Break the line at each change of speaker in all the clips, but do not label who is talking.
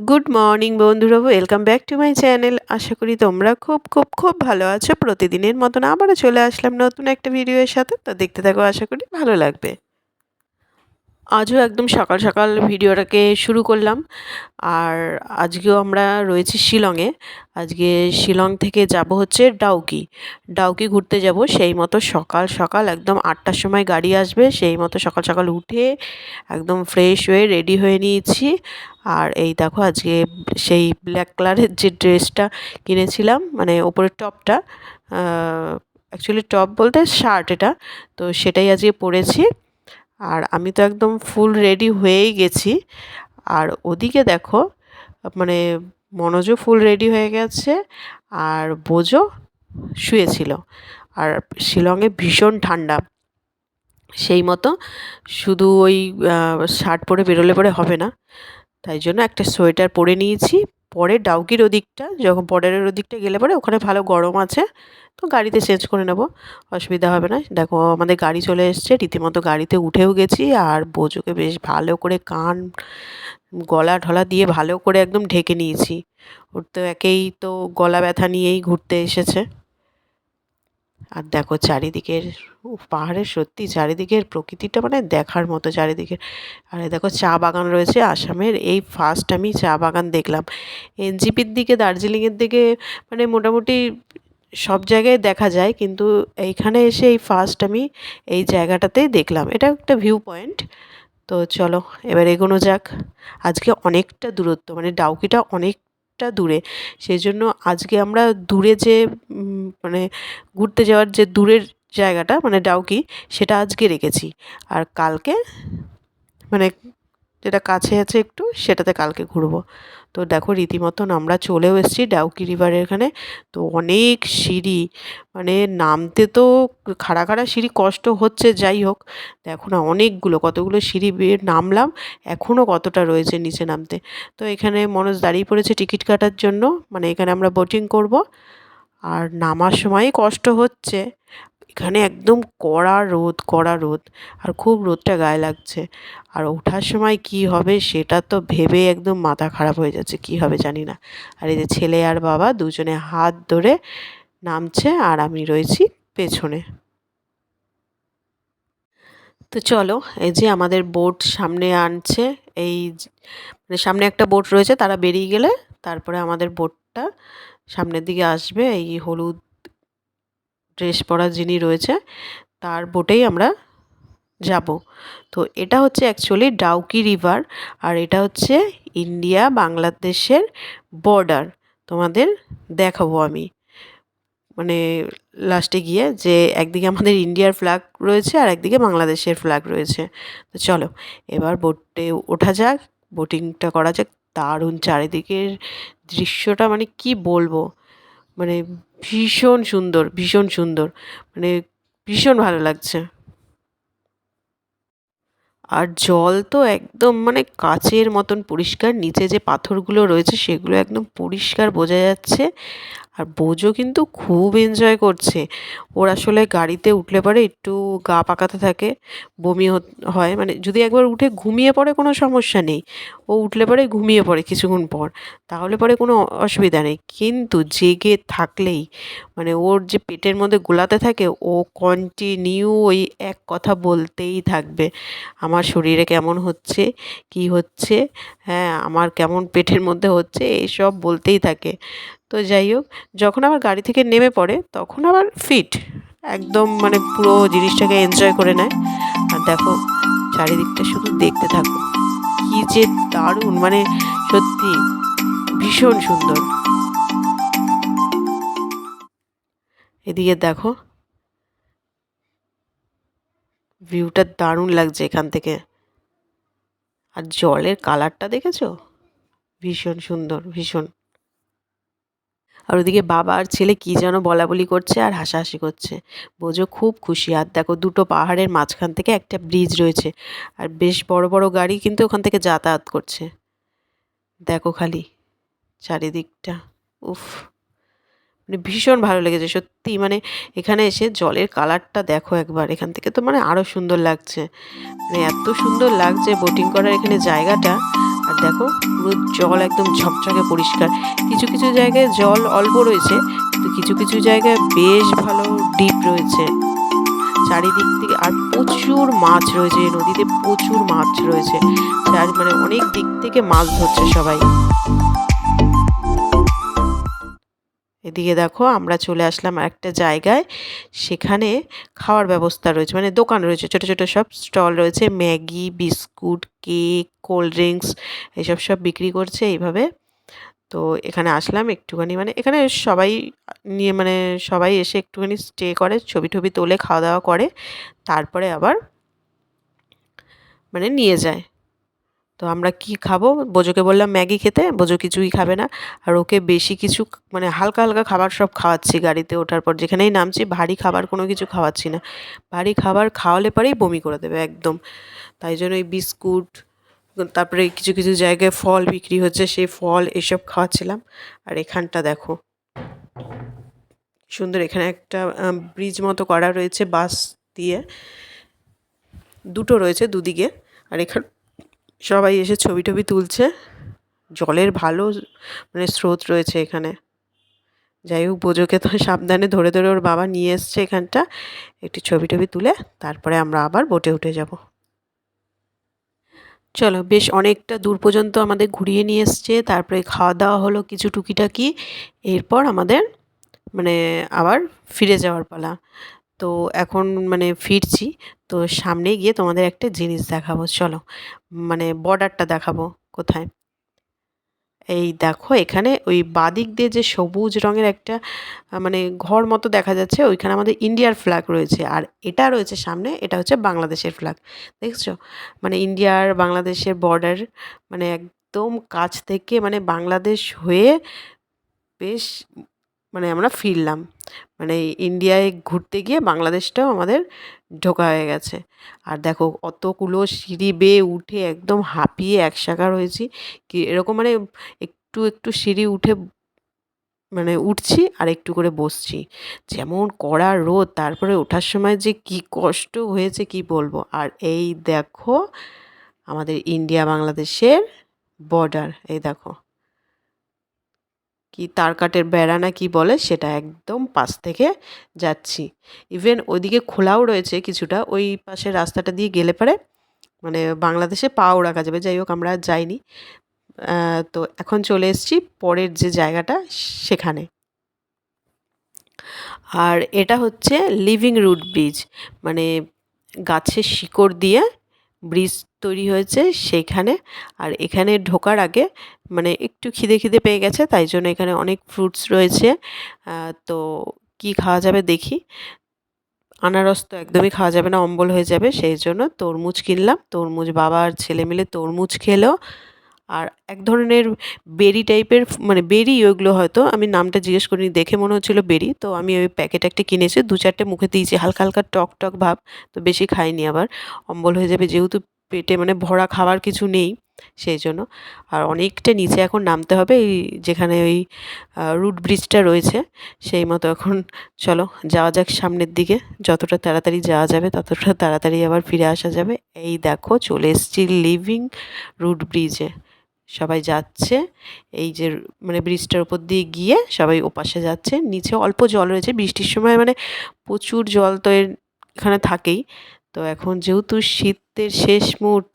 Good morning বন্ধুরা, welcome back to my channel. আশা করি তোমরা খুব ভালো আছো। প্রতিদিনের মতন আবারও চলে আসলাম নতুন একটা ভিডিওর সাথে। তো দেখতে থাকো, আশা করি ভালো লাগবে। আজও একদম সকাল সকাল ভিডিওটাকে শুরু করলাম। আর আজকেও আমরা রয়েছি শিলংয়ে। আজকে শিলং থেকে যাব হচ্ছে ডাউকি। ডাউকি ঘুরতে যাব। সেই মতো সকাল সকাল একদম 8টার সময় গাড়ি আসবে। সেই মতো সকাল সকাল উঠে একদম ফ্রেশ হয়ে রেডি হয়ে নিয়েছি। আর এই দেখো আজকে সেই ব্ল্যাক কালারের যে ড্রেসটা কিনেছিলাম, মানে ওপরের টপটা, অ্যাকচুয়ালি টপ বলতে শার্ট এটা, তো সেটাই আজকে পরেছি। আর আমি তো একদম ফুল রেডি হয়েই গেছি। আর ওদিকে দেখো, মানে মনোজও ফুল রেডি হয়ে গেছে, আর বোজও শুয়েছিল। আর শিলংয়ে ভীষণ ঠান্ডা, সেই মতো শুধু ওই শার্ট পরে বেরোলে পরে হবে না, তাই জন্য একটা সোয়েটার পরে নিয়েছি। পরে ডাউকির ওদিকটা, যখন বর্ডারের ওদিকটা গেলে পরে ওখানে ভালো গরম আছে, তো গাড়িতে চেঞ্জ করে নেব, অসুবিধা হবে না। দেখো আমাদের গাড়ি চলে এসছে, রীতিমতো গাড়িতে উঠেও গেছি। আর বোজোকে বেশ ভালো করে কান গলা ঢলা দিয়ে ভালো করে একদম ঢেকে নিয়েছি। ওর তো একেই তো গলা ব্যথা নিয়েই ঘুরতে এসেছে। আর দেখো চারিদিকের পাহাড়ের, সত্যি চারিদিকের প্রকৃতিটা মানে দেখার মতো চারিদিকের। আর দেখো চা বাগান রয়েছে আসামের, এই ফার্স্ট আমি চা বাগান দেখলাম। এনজিপির দিকে, দার্জিলিংয়ের দিকে মানে মোটামুটি সব জায়গায় দেখা যায়, কিন্তু এইখানে এসে এই ফার্স্ট আমি এই জায়গাটাতেই দেখলাম। এটা একটা ভিউ পয়েন্ট। তো চলো এবার এগোনো যাক। আজকে অনেকটা দূরত্ব, মানে ডাউকিটা অনেকটা দূরে, সেই জন্য আজকে আমরা দূরে যে মানে ঘুরতে যাওয়ার যে দূরের জায়গাটা মানে ডাউকি, সেটা আজকে রেখেছি। আর কালকে মানে যেটা কাছে আছে একটু, সেটাতে কালকে ঘুরবো। তো দেখো রীতিমতন আমরা চলেও এসেছি ডাউকি রিভারের এখানে। তো অনেক সিঁড়ি, মানে নামতে তো খাড়া খাড়া সিঁড়ি কষ্ট হচ্ছে, যাই হোক। দেখো না অনেকগুলো, কতগুলো সিঁড়ি বেয়ে নামলাম, এখনও কতটা রয়েছে নিচে নামতে। তো এখানে মনোজ দাঁড়িয়ে পড়েছে টিকিট কাটার জন্য, মানে এখানে আমরা বোটিং করব। আর নামার সময় কষ্ট হচ্ছে, এখানে একদম কড়া রোদ, কড়া রোদ, আর খুব রোদটা গায়ে লাগছে। আর ওঠার সময় কি হবে সেটা তো ভেবে একদম মাথা খারাপ হয়ে যাচ্ছে, কি হবে জানি না। আর এই যে ছেলে আর বাবা দুজনে হাত ধরে নামছে, আর আমি রয়েছি পেছনে। তো চলো, এই যে আমাদের বোট সামনে আনছে, এই মানে সামনে একটা বোট রয়েছে, তারা বেরিয়ে গেলে তারপরে আমাদের বোটটা সামনের দিকে আসবে। এই হলুদ ড্রেস পরা যিনি রয়েছে, তার বোটেই আমরা যাব। তো এটা হচ্ছে অ্যাকচুয়ালি ডাউকি রিভার, আর এটা হচ্ছে ইন্ডিয়া বাংলাদেশের বর্ডার। তোমাদের দেখাবো আমি, মানে লাস্টে গিয়ে, যে একদিকে আমাদের ইন্ডিয়ার ফ্ল্যাগ রয়েছে আর একদিকে বাংলাদেশের ফ্ল্যাগ রয়েছে। তো চলো এবার বোটে ওঠা যাক, বোটিংটা করা যাক। দারুণ চারিদিকের দৃশ্যটা, মানে কি বলবো, মানে ভীষণ সুন্দর, ভীষণ সুন্দর, মানে ভীষণ ভালো লাগছে। আর জল তো একদম মানে কাচের মতন পরিষ্কার, নিচে যে পাথরগুলো রয়েছে সেগুলো একদম পরিষ্কার বোঝা যাচ্ছে। আর বোজও কিন্তু খুব এনজয় করছে। ওর আসলে গাড়িতে উঠলে পরে একটু গা পাকাতে থাকে, বমি হয়, মানে যদি একবার উঠে ঘুমিয়ে পড়ে কোনো সমস্যা নেই, ও উঠলে পরে ঘুমিয়ে পড়ে কিছুক্ষণ পর, তাহলে পরে কোনো অসুবিধা নেই। কিন্তু জেগে থাকলেই মানে ওর যে পেটের মধ্যে গোলাতে থাকে, ও কন্টিনিউ ওই এক কথা বলতেই থাকবে, আমার শরীরে কেমন হচ্ছে, কি হচ্ছে, হ্যাঁ আমার কেমন পেটের মধ্যে হচ্ছে, এইসব বলতেই থাকে। তো যাই হোক, যখন আবার গাড়ি থেকে নেমে পড়ে তখন আবার ফিট, একদম মানে পুরো জিনিসটাকে এনজয় করে নেয়। আর দেখো চারিদিকটা শুধু দেখতে থাকো, কি যে দারুণ, মানে সত্যি ভীষণ সুন্দর। এদিকে দেখো ভিউটা দারুণ লাগছে এখান থেকে। আর জলের কালারটা দেখেছো, ভীষণ সুন্দর, ভীষণ। আর ওদিকে বাবা আর ছেলে কী যেন বলাবলি করছে আর হাসাহাসি করছে। বোঝো খুব খুশি। আর দেখো দুটো পাহাড়ের মাঝখান থেকে একটা ব্রিজ রয়েছে, আর বেশ বড় বড় গাড়ি কিন্তু ওখান থেকে যাতায়াত করছে। দেখো খালি চারিদিকটা, উফ, মানে ভীষণ ভালো লেগেছে সত্যি। মানে এখানে এসে জলের কালারটা দেখো একবার, এখান থেকে তো মানে আরও সুন্দর লাগছে, মানে এত সুন্দর লাগছে বোটিং করার এখানে জায়গাটা। আর দেখো পুরো জল একদম ঝকঝকে পরিষ্কার। কিছু কিছু জায়গায় জল অল্প রয়েছে, কিন্তু কিছু কিছু জায়গায় বেশ ভালো ডিপ রয়েছে চারিদিক থেকে। আর প্রচুর মাছ রয়েছে এই নদীতে, প্রচুর মাছ রয়েছে, মানে অনেক দিক থেকে মাছ ধরছে সবাই। এদিকে দেখো আমরা চলে আসলাম একটা জায়গায়, সেখানে খাওয়ার ব্যবস্থা রয়েছে, মানে দোকান রয়েছে, ছোট ছোট সব স্টল রয়েছে, Maggi, biscuit, cake, cold drinks এসব সব বিক্রি করছে এইভাবে। তো এখানে আসলাম একটুখানি, মানে এখানে সবাই নিয়ে, মানে সবাই এসে একটুখানি স্টে করে, ছবি টবি তোলে, খাওয়া দাওয়া করে, তারপরে আবার মানে নিয়ে যায়। তো আমরা কি খাবো, বোজোকে বললাম ম্যাগি খেতে, বোজো কিছুই খাবে না। আর ওকে বেশি কিছু, মানে হালকা হালকা খাবার সব খাওয়াচ্ছি গাড়িতে ওঠার পর, যেখানেই নামছি ভারী খাবার কোনো কিছু খাওয়াচ্ছি না, ভারী খাবার খাওয়ালে পরেই বমি করে দেবে একদম। তাই জন্য এই বিস্কুট, তারপরে কিছু কিছু জায়গায় ফল বিক্রি হচ্ছে, সেই ফল এসব খাওয়াচ্ছিলাম। আর এখানটা দেখো সুন্দর, এখানে একটা ব্রিজ মতো করা রয়েছে বাঁশ দিয়ে, দুটো রয়েছে দুদিকে। আর এখানে সবাই এসে ছবি টবি তুলছে, জলের ভালো মানে স্রোত রয়েছে এখানে। যাই হোক, বোজোকে তো সাবধানে ধরে ধরে ওর বাবা নিয়ে এসছে এখানটা, একটি ছবি টবি তুলে তারপরে আমরা আবার বোটে উঠে যাব। চলো, বেশ অনেকটা দূর পর্যন্ত আমাদের ঘুরিয়ে নিয়ে এসছে, তারপরে খাওয়া দাওয়া হলো কিছু টুকিটাকি, এরপর আমাদের মানে আবার ফিরে যাওয়ার পালা। তো এখন মানে ফিরছি, তো সামনে গিয়ে তোমাদের একটা জিনিস দেখাবো, চলো মানে বর্ডারটা দেখাবো কোথায়। এই দেখো এখানে ওই বাদিক দিয়ে যে সবুজ রঙের একটা মানে ঘর মতো দেখা যাচ্ছে, ওইখানে আমাদের ইন্ডিয়ার ফ্ল্যাগ রয়েছে, আর এটা রয়েছে সামনে, এটা হচ্ছে বাংলাদেশের ফ্ল্যাগ। দেখছো, মানে ইন্ডিয়ার বাংলাদেশের বর্ডার, মানে একদম কাছ থেকে, মানে বাংলাদেশ হয়ে বেশ মানে আমরা ফিরলাম, মানে ইন্ডিয়ায় ঘুরতে গিয়ে বাংলাদেশটাও আমাদের ঢোকা হয়ে গেছে। আর দেখো অতগুলো সিঁড়ি বেয়ে উঠে একদম হাঁপিয়ে একসাকার হয়েছি, কি এরকম মানে একটু একটু সিঁড়ি উঠে মানে উঠছি আর একটু করে বসছি, যেমন কড়া রোদ, তারপরে ওঠার সময় যে কি কষ্ট হয়েছে কি বলবো। আর এই দেখো আমাদের ইন্ডিয়া বাংলাদেশের বর্ডার, এই দেখো কি তারকাটের বেড়া না কি বলে, সেটা একদম পাশ থেকে যাচ্ছি। ইভেন ওইদিকে খোলাও রয়েছে কিছুটা, ওই পাশের রাস্তাটা দিয়ে গেলে পারে মানে বাংলাদেশে পাও রাখা যাবে। যাই হোক, আমরা আর যাইনি। তো এখন চলে এসেছি পরের যে জায়গাটা সেখানে। আর এটা হচ্ছে লিভিং রুট ব্রিজ, মানে গাছের শিকড় দিয়ে ব্রিজ তৈরি হয়েছে সেইখানে। আর এখানে ঢোকার আগে মানে একটু খিদে খিদে পেয়ে গেছে, তাই জন্য এখানে অনেক ফ্রুটস রয়েছে। তো কি খাওয়া যাবে দেখি। আনারস তো একদমই খাওয়া যাবে না, অম্বল হয়ে যাবে, সেই জন্য তরমুজ কিনলাম। তরমুজ বাবা আর ছেলে মিলে তরমুজ খেলো। আর এক ধরনের বেরি টাইপের, মানে বেরি ওইগুলো, হয়তো আমি নামটা জিজ্ঞেস করিনি, দেখে মনে হচ্ছিলো বেরি, তো আমি ওই প্যাকেট একটা কিনেছি, দু চারটে মুখে দিয়েছি, হালকা হালকা টক টক ভাব, তো বেশি খাইনি, আবার অম্বল হয়ে যাবে যেহেতু পেটে মানে ভরা খাবার কিছু নেই সেই জন্য। আর অনেকটা নিচে এখন নামতে হবে, এই যেখানে ওই রুট ব্রিজটা রয়েছে, সেই মতো এখন চলো যাওয়া যাক সামনের দিকে, যতটা তাড়াতাড়ি যাওয়া যাবে ততটা তাড়াতাড়ি আবার ফিরে আসা যাবে। এই দেখো চলে এসেছি লিভিং রুট ব্রিজে, সবাই যাচ্ছে, এই যে মানে ব্রিজটার উপর দিয়ে গিয়ে সবাই ওপাশে যাচ্ছে। নিচে অল্প জল রয়েছে, বৃষ্টির সময় মানে প্রচুর জল তো এখানে থাকেই। তো এখন যেহেতু শীতের শেষ মুহূর্ত,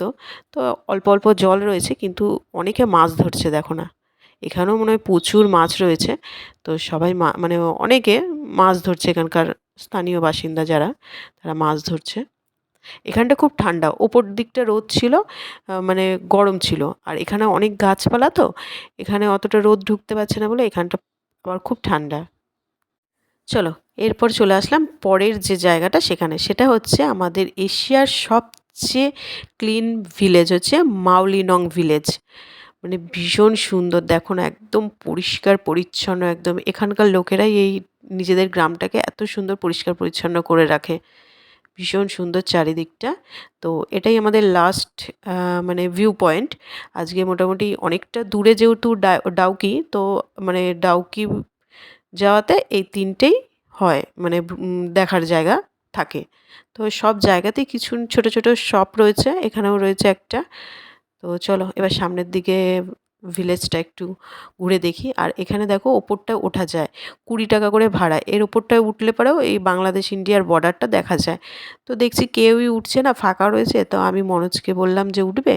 তো অল্প অল্প জল রয়েছে, কিন্তু অনেকে মাছ ধরছে দেখো না, এখানেও মনে হয় প্রচুর মাছ রয়েছে। তো সবাই মানে অনেকে মাছ ধরছে, এখানকার স্থানীয় বাসিন্দা যারা, তারা মাছ ধরছে। এখানটা খুব ঠান্ডা, ওপর দিকটা রোদ ছিল, মানে গরম ছিল, আর এখানে অনেক গাছপালা, তো এখানে অতটা রোদ ঢুকতে পারছে না বলে এখানটা আবার খুব ঠান্ডা। চলো এরপর চলে আসলাম পরের যে জায়গাটা সেখানে, সেটা হচ্ছে আমাদের এশিয়ার সবচেয়ে ক্লিন ভিলেজ হচ্ছে মাউলিনং ভিলেজ, মানে ভীষণ সুন্দর, দেখো না একদম পরিষ্কার পরিচ্ছন্ন, একদম এখানকার লোকেরাই এই নিজেদের গ্রামটাকে এত সুন্দর পরিষ্কার পরিচ্ছন্ন করে রাখে, ভীষণ সুন্দর চারিদিকটা। তো এটাই আমাদের লাস্ট মানে ভিউ পয়েন্ট। আজকে মোটামুটি অনেকটা দূরে যেহেতু ডাউকি, তো মানে ডাউকি যাওয়াতে এই তিনটেই হয়, মানে দেখার জায়গা থাকে। তো সব জায়গাতেই কিছু ছোট ছোট শপ রয়েছে, এখানেও রয়েছে একটা। তো চলো এবার সামনের দিকে ভিলেজটা একটু ঘুরে দেখি। আর এখানে দেখো ওপরটা ওঠা যায়, 20 টাকা করে ভাড়া। এর ওপরটায় উঠলে পরেও এই বাংলাদেশ ইন্ডিয়ার বর্ডারটা দেখা যায়। তো দেখছি কেউই উঠছে না, ফাঁকা রয়েছে। তো আমি মনোজকে বললাম যে উঠবে,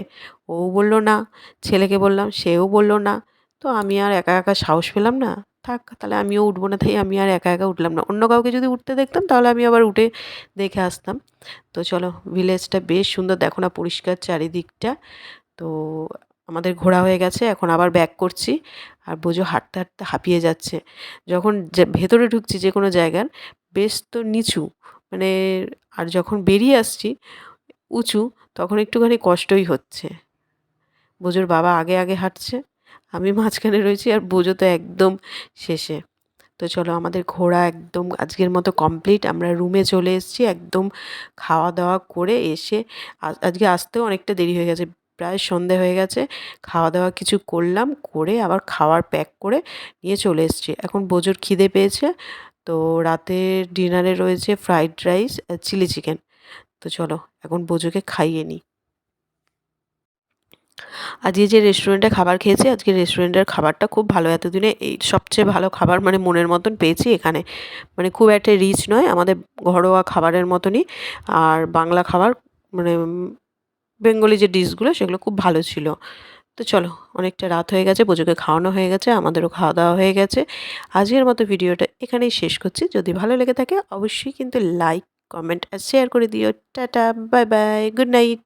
ও বলল না। ছেলেকে বললাম, সেও বলল না। তো আমি আর একা একা সাহস পেলাম না, থাক তাহলে আমিও উঠবো না। তাই আমি আর একা একা উঠলাম না। অন্য কাউকে যদি উঠতে দেখতাম তাহলে আমি আবার উঠে দেখে আসতাম। তো চলো, ভিলেজটা বেশ সুন্দর, দেখো না পরিষ্কার চারিদিকটা। তো আমাদের ঘোরা হয়ে গেছে, এখন আবার ব্যাক করছি। আর বোঝো হাঁটতে হাঁটতে হাঁপিয়ে যাচ্ছে। যখন ভেতরে ঢুকছি যে কোনো জায়গার, বেশ তো নিচু মানে, আর যখন বেরিয়ে আসছি উঁচু, তখন একটুখানি কষ্টই হচ্ছে। বোঝোর বাবা আগে আগে হাঁটছে, আমি মাঝখানে রয়েছি, আর বোঝো তো একদম শেষে। তো চলো, আমাদের ঘোরা একদম আজকের মতো কমপ্লিট। আমরা রুমে চলে এসেছি একদম, খাওয়া দাওয়া করে এসে। আজকে আসতেও অনেকটা দেরি হয়ে গেছে, প্রায় সন্ধে হয়ে গেছে। খাওয়া দাওয়া কিছু করলাম, করে আবার খাওয়ার প্যাক করে নিয়ে চলে এসেছি। এখন বোজোর খিদে পেয়েছে। তো রাতের ডিনারে রয়েছে ফ্রাইড রাইস আর চিলি চিকেন। তো চলো এখন বোজোকে খাইয়ে নিই। আজকে যে রেস্টুরেন্টে খাবার খেয়েছি, আজকে রেস্টুরেন্টের খাবারটা খুব ভালো। এতদিনে এই সবচেয়ে ভালো খাবার মানে মনের মতন পেয়েছি এখানে। মানে খুব একটা রিচ নয়, আমাদের ঘরোয়া খাবারের মতনই। আর বাংলা খাবার মানে বেঙ্গলি যে ডিশগুলো সেগুলো খুব ভালো ছিল। তো চলো, অনেকটা রাত হয়ে গেছে, পুজোকে খাওয়ানো হয়ে গেছে, আমাদেরও খাওয়া দাওয়া হয়ে গেছে। আজকের মতো ভিডিওটা এখানেই শেষ করছি। যদি ভালো লেগে থাকে অবশ্যই কিন্তু লাইক, কমেন্ট আর শেয়ার করে দিও। Tata, bye bye, good night.